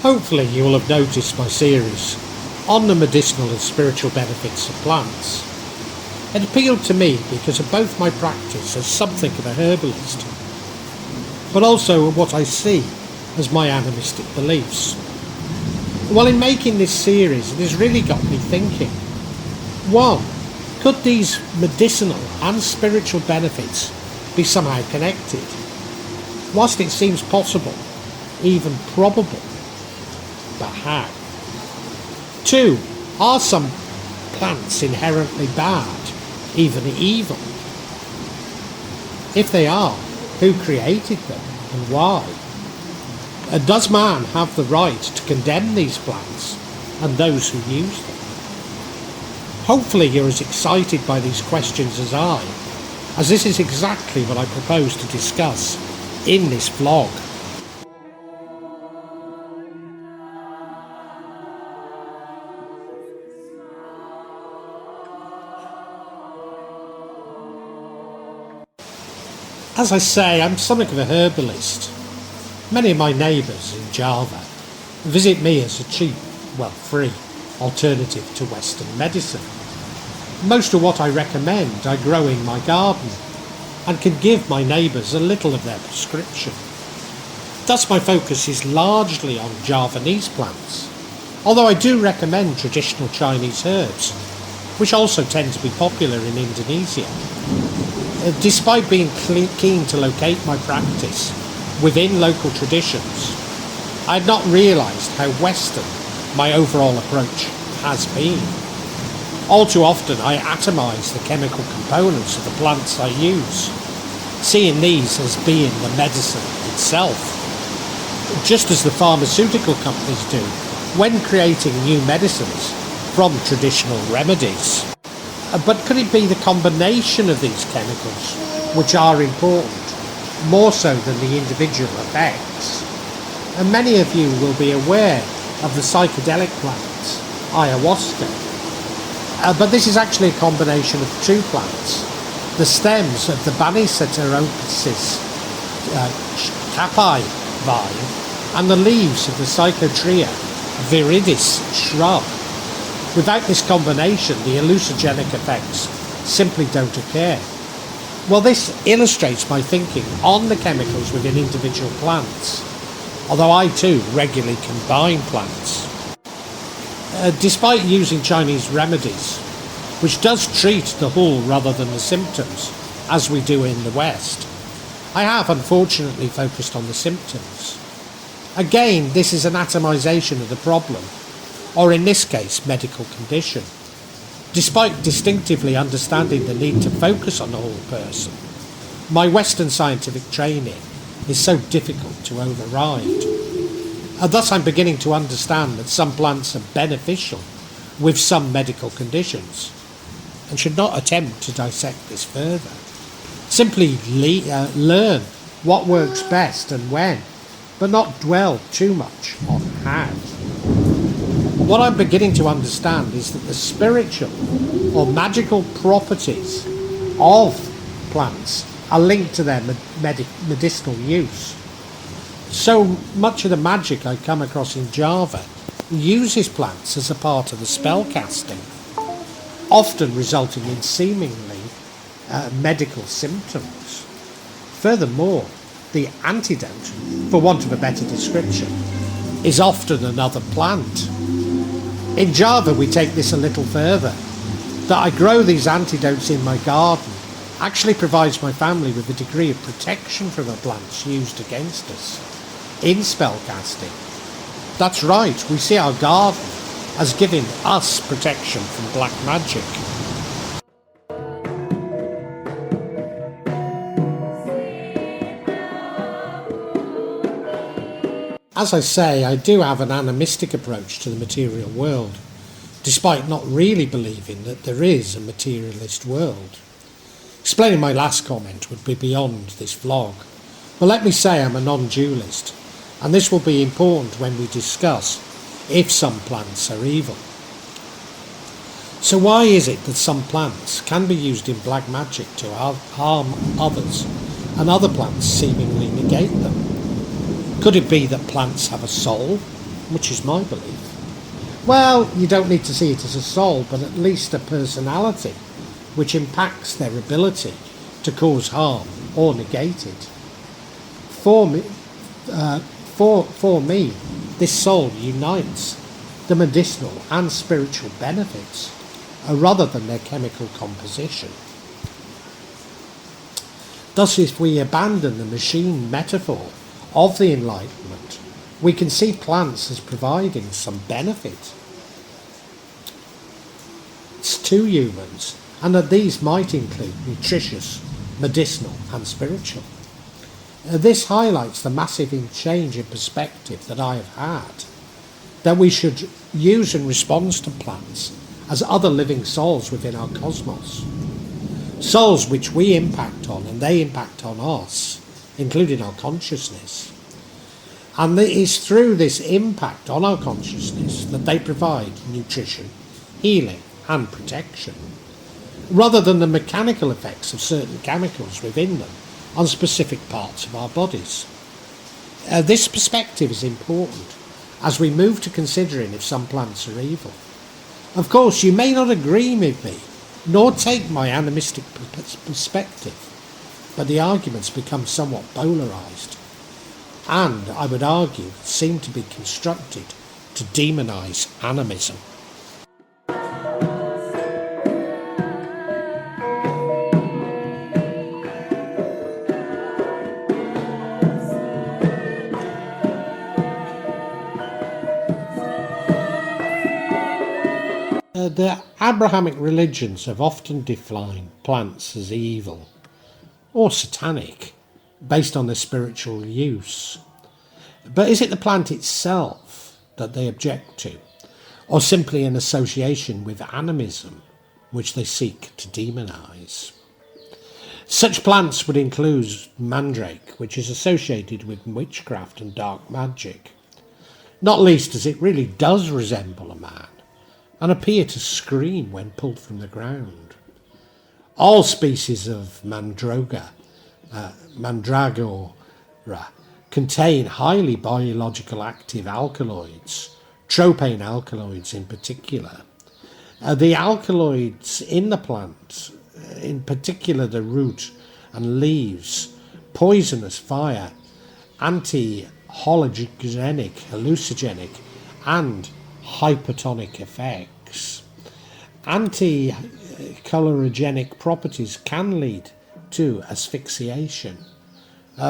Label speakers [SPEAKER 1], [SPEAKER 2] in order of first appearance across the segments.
[SPEAKER 1] Hopefully you will have noticed my series on the medicinal and spiritual benefits of plants. It appealed to me because of both my practice as something of a herbalist, but also what I see as my animistic beliefs. Well, in making this series, it has really got me thinking. 1. Could these medicinal and spiritual benefits be somehow connected? Whilst it seems possible, even probable, but how? 2. Are some plants inherently bad, even evil? If they are, who created them and why? And does man have the right to condemn these plants and those who use them? Hopefully you're as excited by these questions as I, as this is exactly what I propose to discuss in this vlog. As I say, I'm something of a herbalist. Many of my neighbours in Java visit me as a cheap, free alternative to Western medicine. Most of what I recommend I grow in my garden and can give my neighbours a little of their prescription. Thus my focus is largely on Javanese plants, although I do recommend traditional Chinese herbs, which also tend to be popular in Indonesia. Despite being keen to locate my practice within local traditions, I had not realised how Western my overall approach has been. All too often I atomise the chemical components of the plants I use, seeing these as being the medicine itself, just as the pharmaceutical companies do when creating new medicines from traditional remedies. But could it be the combination of these chemicals which are important, more so than the individual effects? And many of you will be aware of the psychedelic plant, ayahuasca. But this is actually a combination of two plants. The stems of the Banisateropsis capi vine and the leaves of the Psychotria viridis shrub. Without this combination, the hallucinogenic effects simply don't occur. Well, this illustrates my thinking on the chemicals within individual plants, although I too regularly combine plants. Despite using Chinese remedies, which does treat the whole rather than the symptoms, as we do in the West, I have unfortunately focused on the symptoms. Again, this is an atomization of the problem, or in this case, medical condition. Despite distinctively understanding the need to focus on the whole person, my Western scientific training is so difficult to override. And thus I'm beginning to understand that some plants are beneficial with some medical conditions, and should not attempt to dissect this further. Simply learn what works best and when, but not dwell too much on how. What I'm beginning to understand is that the spiritual or magical properties of plants are linked to their medicinal use. So much of the magic I come across in Java uses plants as a part of the spell casting, often resulting in seemingly medical symptoms. Furthermore, the antidote, for want of a better description, is often another plant. In Java we take this a little further. That I grow these antidotes in my garden actually provides my family with a degree of protection from the plants used against us in spellcasting. That's right, we see our garden as giving us protection from black magic. As I say, I do have an animistic approach to the material world, despite not really believing that there is a materialist world. Explaining my last comment would be beyond this vlog, but let me say I'm a non-dualist, and this will be important when we discuss if some plants are evil. So why is it that some plants can be used in black magic to harm others, and other plants seemingly negate them? Could it be that plants have a soul, which is my belief. Well, you don't need to see it as a soul, but at least a personality, which impacts their ability to cause harm or negate it. For me, for me, this soul unites the medicinal and spiritual benefits rather than their chemical composition. Thus, if we abandon the machine metaphor of the Enlightenment, we can see plants as providing some benefit to humans, and that these might include nutritious, medicinal and spiritual. This highlights the massive change in perspective that I have had, that we should use in response to plants as other living souls within our cosmos. Souls which we impact on and they impact on us, including our consciousness. And it is through this impact on our consciousness that they provide nutrition, healing and protection, rather than the mechanical effects of certain chemicals within them on specific parts of our bodies. This perspective is important as we move to considering if some plants are evil. Of course, you may not agree with me, nor take my animistic perspective, but the arguments become somewhat polarised, and, I would argue, seem to be constructed to demonise animism. The Abrahamic religions have often defined plants as evil or satanic based on their spiritual use. But is it the plant itself that they object to, or simply an association with animism which they seek to demonise? Such plants would include mandrake, which is associated with witchcraft and dark magic, not least as it really does resemble a man and appear to scream when pulled from the ground. All species of mandragora contain highly biological active alkaloids, tropane alkaloids in particular. The alkaloids in the plant, in particular the root and leaves, poisonous fire, anti-hallucinogenic, hallucinogenic and hypertonic effects. Anti-cholorogenic properties can lead to asphyxiation.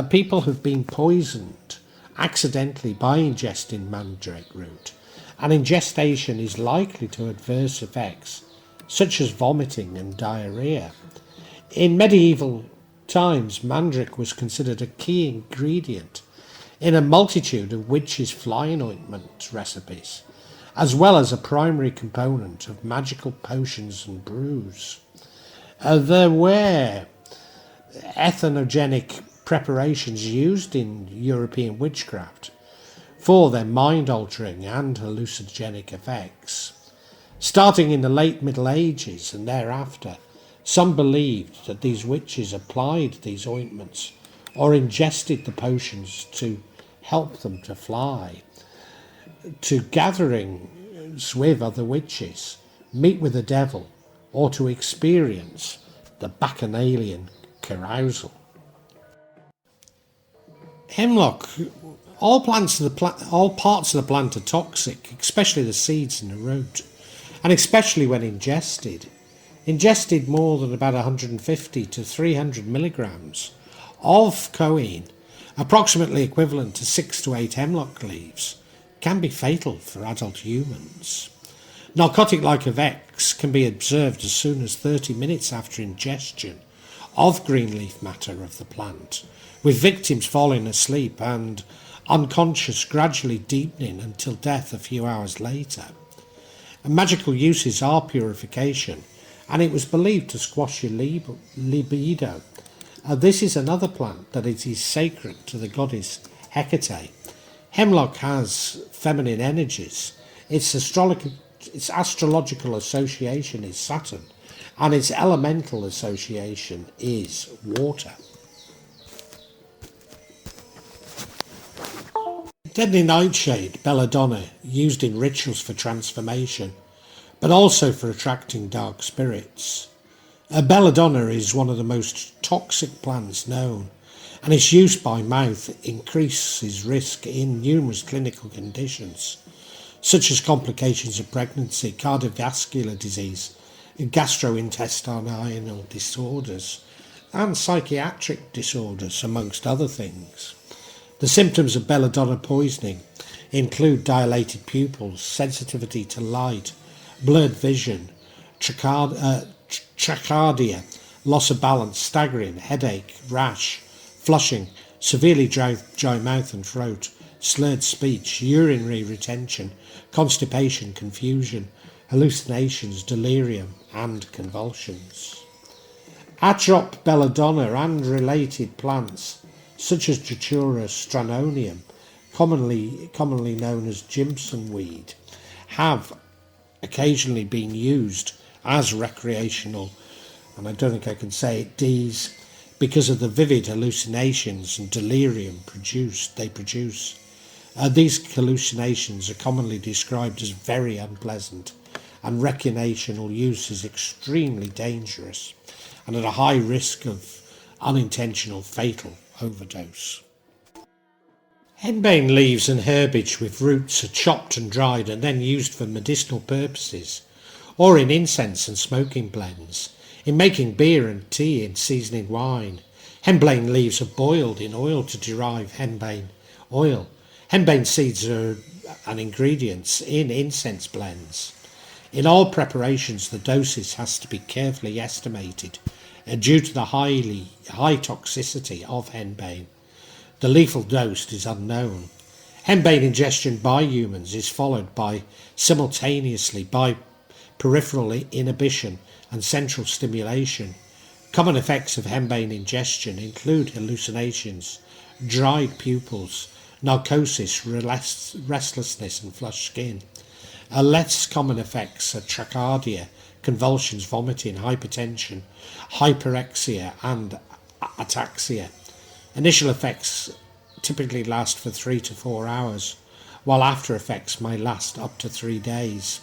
[SPEAKER 1] People have been poisoned accidentally by ingesting mandrake root, and ingestion is likely to adverse effects such as vomiting and diarrhea. In medieval times, mandrake was considered a key ingredient in a multitude of witches' flying ointment recipes, as well as a primary component of magical potions and brews. There were ethanogenic preparations used in European witchcraft for their mind-altering and hallucinogenic effects. Starting in the late Middle Ages and thereafter, some believed that these witches applied these ointments or ingested the potions to help them to fly, to gatherings with other witches, meet with the devil, or to experience the bacchanalian carousal. Hemlock. All parts of the plant are toxic, especially the seeds and the root, and especially when ingested. Ingested more than about 150 to 300 milligrams of coine, approximately equivalent to 6 to 8 hemlock leaves, can be fatal for adult humans. Narcotic-like effects can be observed as soon as 30 minutes after ingestion of green leaf matter of the plant, with victims falling asleep and unconscious gradually deepening until death a few hours later. Magical uses are purification, and it was believed to squash your libido. This is another plant that it is sacred to the goddess Hecate. Hemlock has feminine energies. Its astrological association is Saturn, and its elemental association is water. Deadly nightshade, belladonna, used in rituals for transformation, but also for attracting dark spirits. Belladonna is one of the most toxic plants known, and its use by mouth increases risk in numerous clinical conditions, such as complications of pregnancy, cardiovascular disease, gastrointestinal disorders, and psychiatric disorders, amongst other things. The symptoms of belladonna poisoning include dilated pupils, sensitivity to light, blurred vision, trachycardia, loss of balance, staggering, headache, rash, flushing, severely dry mouth and throat, slurred speech, urinary retention, constipation, confusion, hallucinations, delirium, and convulsions. Atrop belladonna and related plants, such as Datura stramonium, commonly known as Jimson weed, have occasionally been used as recreational, and I don't think I can say it, Ds, because of the vivid hallucinations and delirium they produce. These hallucinations are commonly described as very unpleasant, and recreational use is extremely dangerous and at a high risk of unintentional fatal overdose. Henbane leaves and herbage with roots are chopped and dried and then used for medicinal purposes, or in incense and smoking blends, in making beer and tea and seasoning wine. Henbane leaves are boiled in oil to derive henbane oil. Henbane seeds are an ingredient in incense blends. In all preparations, the doses has to be carefully estimated due to the high toxicity of henbane. The lethal dose is unknown. Henbane ingestion by humans is followed simultaneously by peripheral inhibition and central stimulation. Common effects of henbane ingestion include hallucinations, dried pupils, narcosis, restlessness and flushed skin. Less common effects are trachycardia, convulsions, vomiting, hypertension, hyperexia and ataxia. Initial effects typically last for 3 to 4 hours, while after effects may last up to 3 days.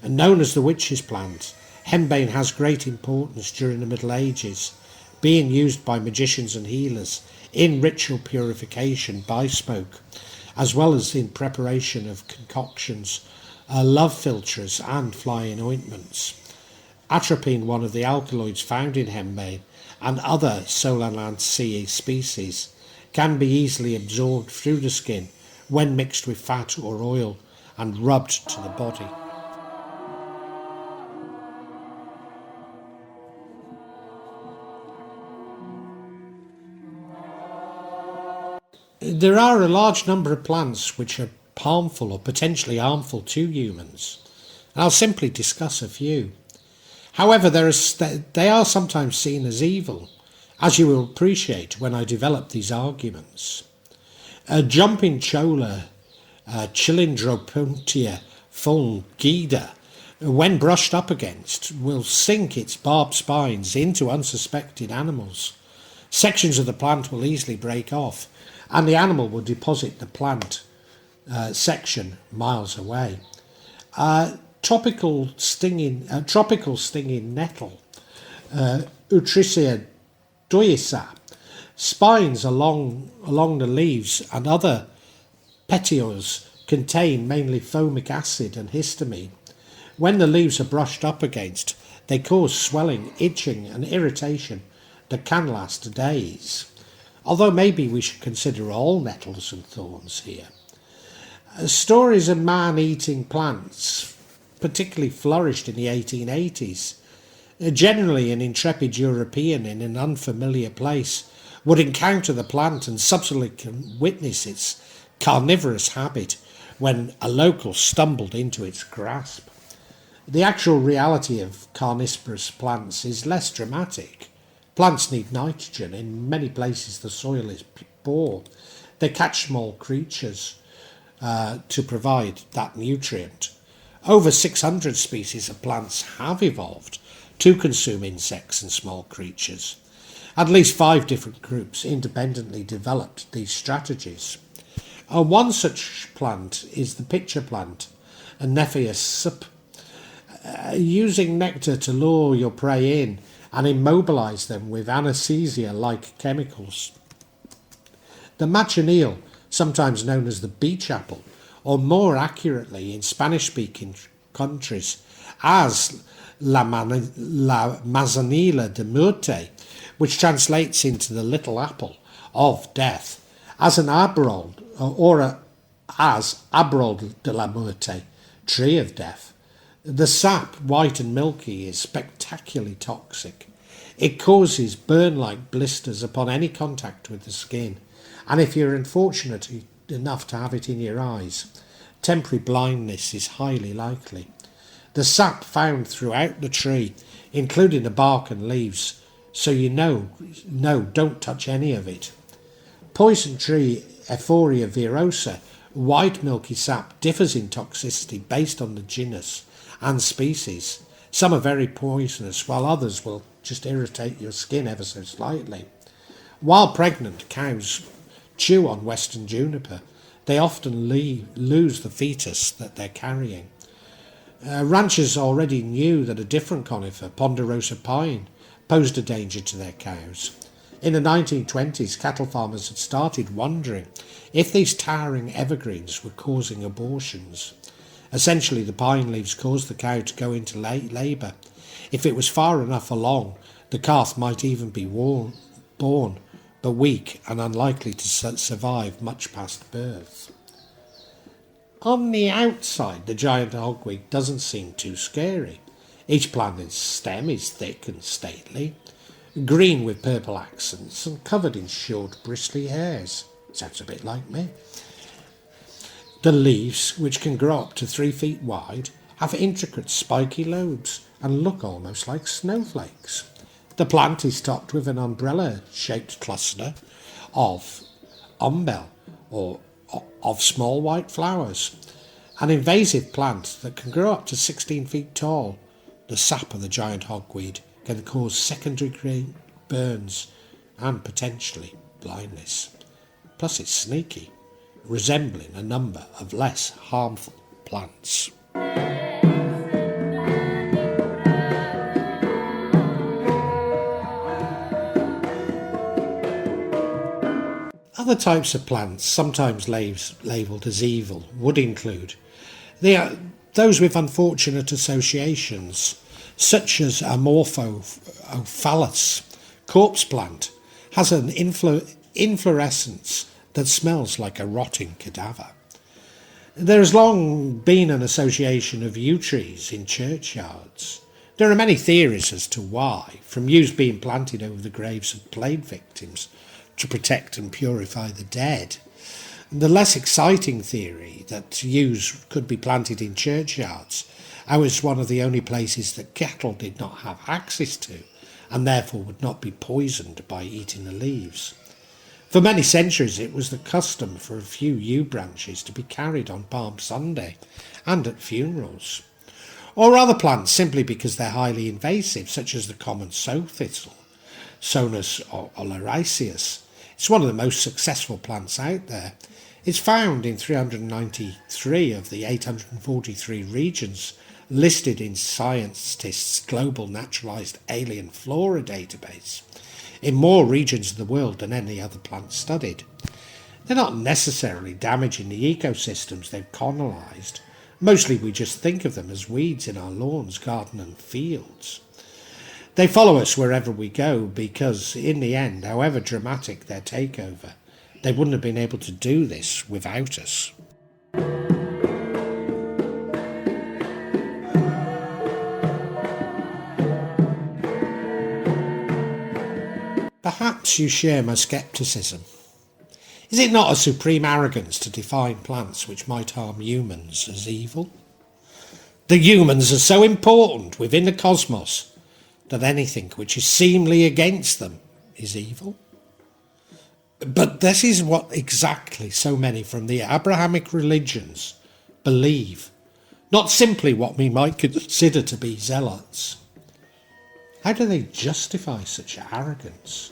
[SPEAKER 1] And known as the witch's plant, henbane has great importance during the Middle Ages, being used by magicians and healers in ritual purification by smoke, as well as in preparation of concoctions, love philtres and flying ointments. Atropine, one of the alkaloids found in henbane and other Solanaceae species, can be easily absorbed through the skin when mixed with fat or oil and rubbed to the body. There are a large number of plants which are harmful or potentially harmful to humans, and I'll simply discuss a few. However, they are sometimes seen as evil, as you will appreciate when I develop these arguments. Jumping cholla, Chilindropontia fulgida, when brushed up against, will sink its barbed spines into unsuspecting animals. Sections of the plant will easily break off, and the animal will deposit the plant section miles away. Tropical stinging nettle, Utricea doyisa, spines along the leaves and other petioles contain mainly formic acid and histamine. When the leaves are brushed up against, they cause swelling, itching and irritation that can last days. Although maybe we should consider all nettles and thorns here. Stories of man-eating plants particularly flourished in the 1880s. Generally, an intrepid European in an unfamiliar place would encounter the plant and subsequently witness its carnivorous habit when a local stumbled into its grasp. The actual reality of carnivorous plants is less dramatic. Plants need nitrogen. In many places the soil is poor. They catch small creatures to provide that nutrient. Over 600 species of plants have evolved to consume insects and small creatures. At least 5 different groups independently developed these strategies. One such plant is the pitcher plant, a Nepheus sup, using nectar to lure your prey in and immobilize them with anesthesia-like chemicals. The machineal, sometimes known as the beach apple, or more accurately in Spanish-speaking countries as la manzanilla de muerte, which translates into the little apple of death, as an arbold as arbold de la muerte, tree of death. The sap, white and milky, is spectacularly toxic. It causes burn-like blisters upon any contact with the skin, and if you're unfortunate enough to have it in your eyes, temporary blindness is highly likely. The sap found throughout the tree, including the bark and leaves, so don't touch any of it. Poison tree Euphoria virosa, white milky sap, differs in toxicity based on the genus and species. Some are very poisonous, while others will just irritate your skin ever so slightly. While pregnant, cows chew on western juniper. They often lose the fetus that they're carrying. Ranchers already knew that a different conifer, ponderosa pine, posed a danger to their cows. In the 1920s, cattle farmers had started wondering if these towering evergreens were causing abortions. Essentially, the pine leaves caused the cow to go into labour. If it was far enough along, the calf might even be born, but weak and unlikely to survive much past birth. On the outside, the giant hogweed doesn't seem too scary. Each plant's stem is thick and stately, green with purple accents and covered in short bristly hairs. Sounds a bit like me. The leaves, which can grow up to 3 feet wide, have intricate spiky lobes and look almost like snowflakes. The plant is topped with an umbrella-shaped cluster of umbel, or of small white flowers. An invasive plant that can grow up to 16 feet tall. The sap of the giant hogweed can cause secondary burns and potentially blindness. Plus it's sneaky, resembling a number of less harmful plants. Other types of plants, sometimes labelled as evil, would include those with unfortunate associations, such as Amorphophallus corpse plant, has an inflorescence that smells like a rotting cadaver. There has long been an association of yew trees in churchyards. There are many theories as to why, from yews being planted over the graves of plague victims to protect and purify the dead. The less exciting theory that yews could be planted in churchyards, as was one of the only places that cattle did not have access to, and therefore would not be poisoned by eating the leaves. For many centuries it was the custom for a few yew branches to be carried on Palm Sunday and at funerals. Or other plants simply because they're highly invasive, such as the common sow thistle, Sonus oleraceus. It's one of the most successful plants out there. It's found in 393 of the 843 regions listed in Scientists' Global Naturalized Alien Flora database, in more regions of the world than any other plant studied. They're not necessarily damaging the ecosystems they've colonised. Mostly we just think of them as weeds in our lawns, garden and fields. They follow us wherever we go because, in the end, however dramatic their takeover, they wouldn't have been able to do this without us. Perhaps you share my scepticism. Is it not a supreme arrogance to define plants which might harm humans as evil? The humans are so important within the cosmos that anything which is seemingly against them is evil. But this is what exactly so many from the Abrahamic religions believe, not simply what we might consider to be zealots. How do they justify such arrogance?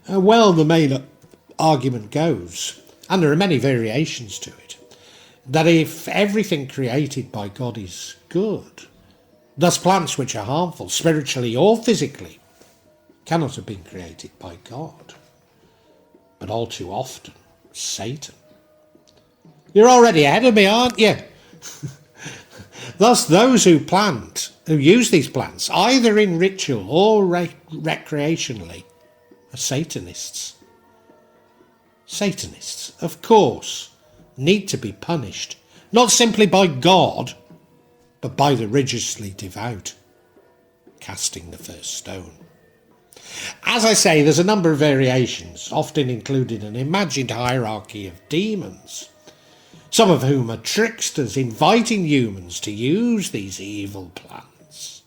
[SPEAKER 1] Well, the main argument goes and there are many variations to it, that if everything created by God is good, thus plants which are harmful, spiritually or physically, cannot have been created by God, but all too often Satan. You're already ahead of me, aren't you? Thus, those who use these plants, either in ritual or recreationally, are Satanists. Satanists, of course, need to be punished, not simply by God, but by the religiously devout, casting the first stone. As I say, there's a number of variations, often including an imagined hierarchy of demons, some of whom are tricksters inviting humans to use these evil plants.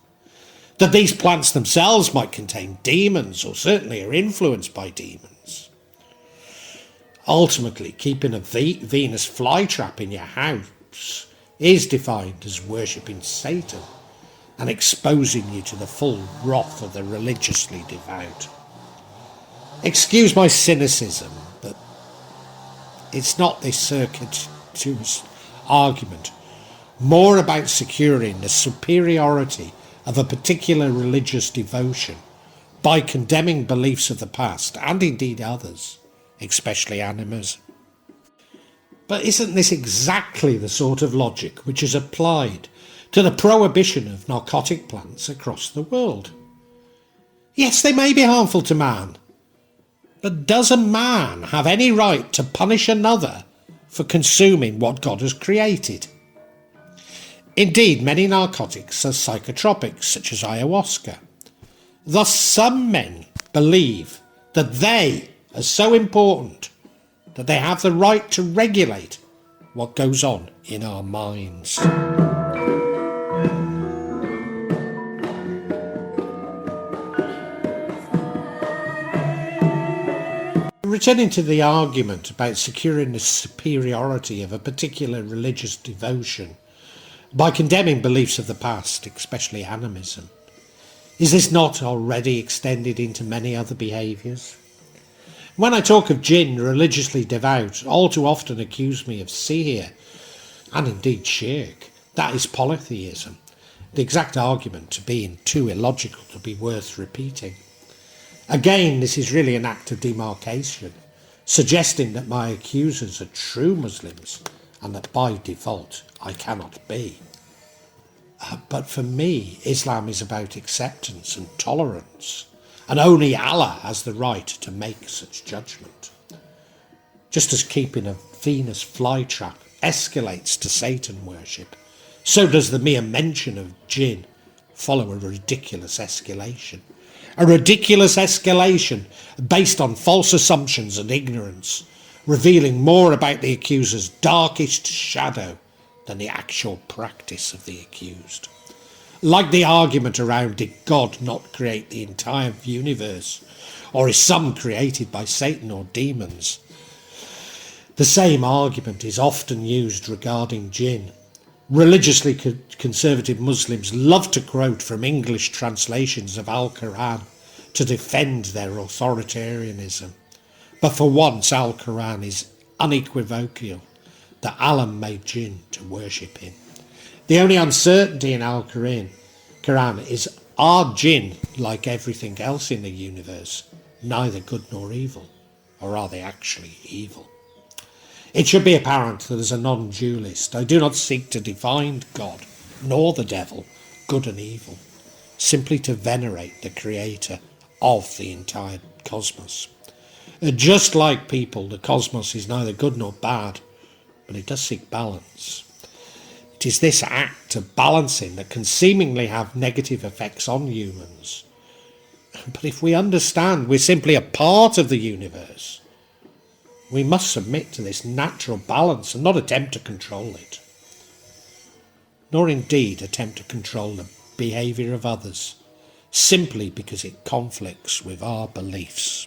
[SPEAKER 1] That these plants themselves might contain demons, or certainly are influenced by demons. Ultimately, keeping a Venus flytrap in your house is defined as worshipping Satan and exposing you to the full wrath of the religiously devout. Excuse my cynicism, but it's not this circuitous argument more about securing the superiority of a particular religious devotion by condemning beliefs of the past, and indeed others, especially animism. But isn't this exactly the sort of logic which is applied to the prohibition of narcotic plants across the world? Yes, they may be harmful to man, but does a man have any right to punish another for consuming what God has created? Indeed, many narcotics are psychotropics, such as ayahuasca. Thus, some men believe that they are so important that they have the right to regulate what goes on in our minds. Returning to the argument about securing the superiority of a particular religious devotion by condemning beliefs of the past, especially animism, is this not already extended into many other behaviours? When I talk of jinn, religiously devout all too often accuse me of sihr, and indeed shirk. That is polytheism, the exact argument being too illogical to be worth repeating. Again, this is really an act of demarcation, suggesting that my accusers are true Muslims and that by default I cannot be. But for me, Islam is about acceptance and tolerance, and only Allah has the right to make such judgment. Just as keeping a Venus flytrap escalates to Satan worship, so does the mere mention of jinn follow a ridiculous escalation. A ridiculous escalation based on false assumptions and ignorance, revealing more about the accuser's darkest shadow than the actual practice of the accused. Like the argument around did God not create the entire universe, or is some created by Satan or demons? The same argument is often used regarding jinn. Religiously conservative Muslims love to quote from English translations of Al-Quran to defend their authoritarianism. But for once, Al-Quran is unequivocal that Allah made jinn to worship him. The only uncertainty in Al-Quran is, are jinn, like everything else in the universe, neither good nor evil, or are they actually evil? It should be apparent that as a non-dualist, I do not seek to define God, nor the devil, good and evil, simply to venerate the creator of the entire cosmos. Just like people, the cosmos is neither good nor bad, but it does seek balance. It is this act of balancing that can seemingly have negative effects on humans. But if we understand we're simply a part of the universe, we must submit to this natural balance and not attempt to control it, nor indeed attempt to control the behaviour of others, simply because it conflicts with our beliefs.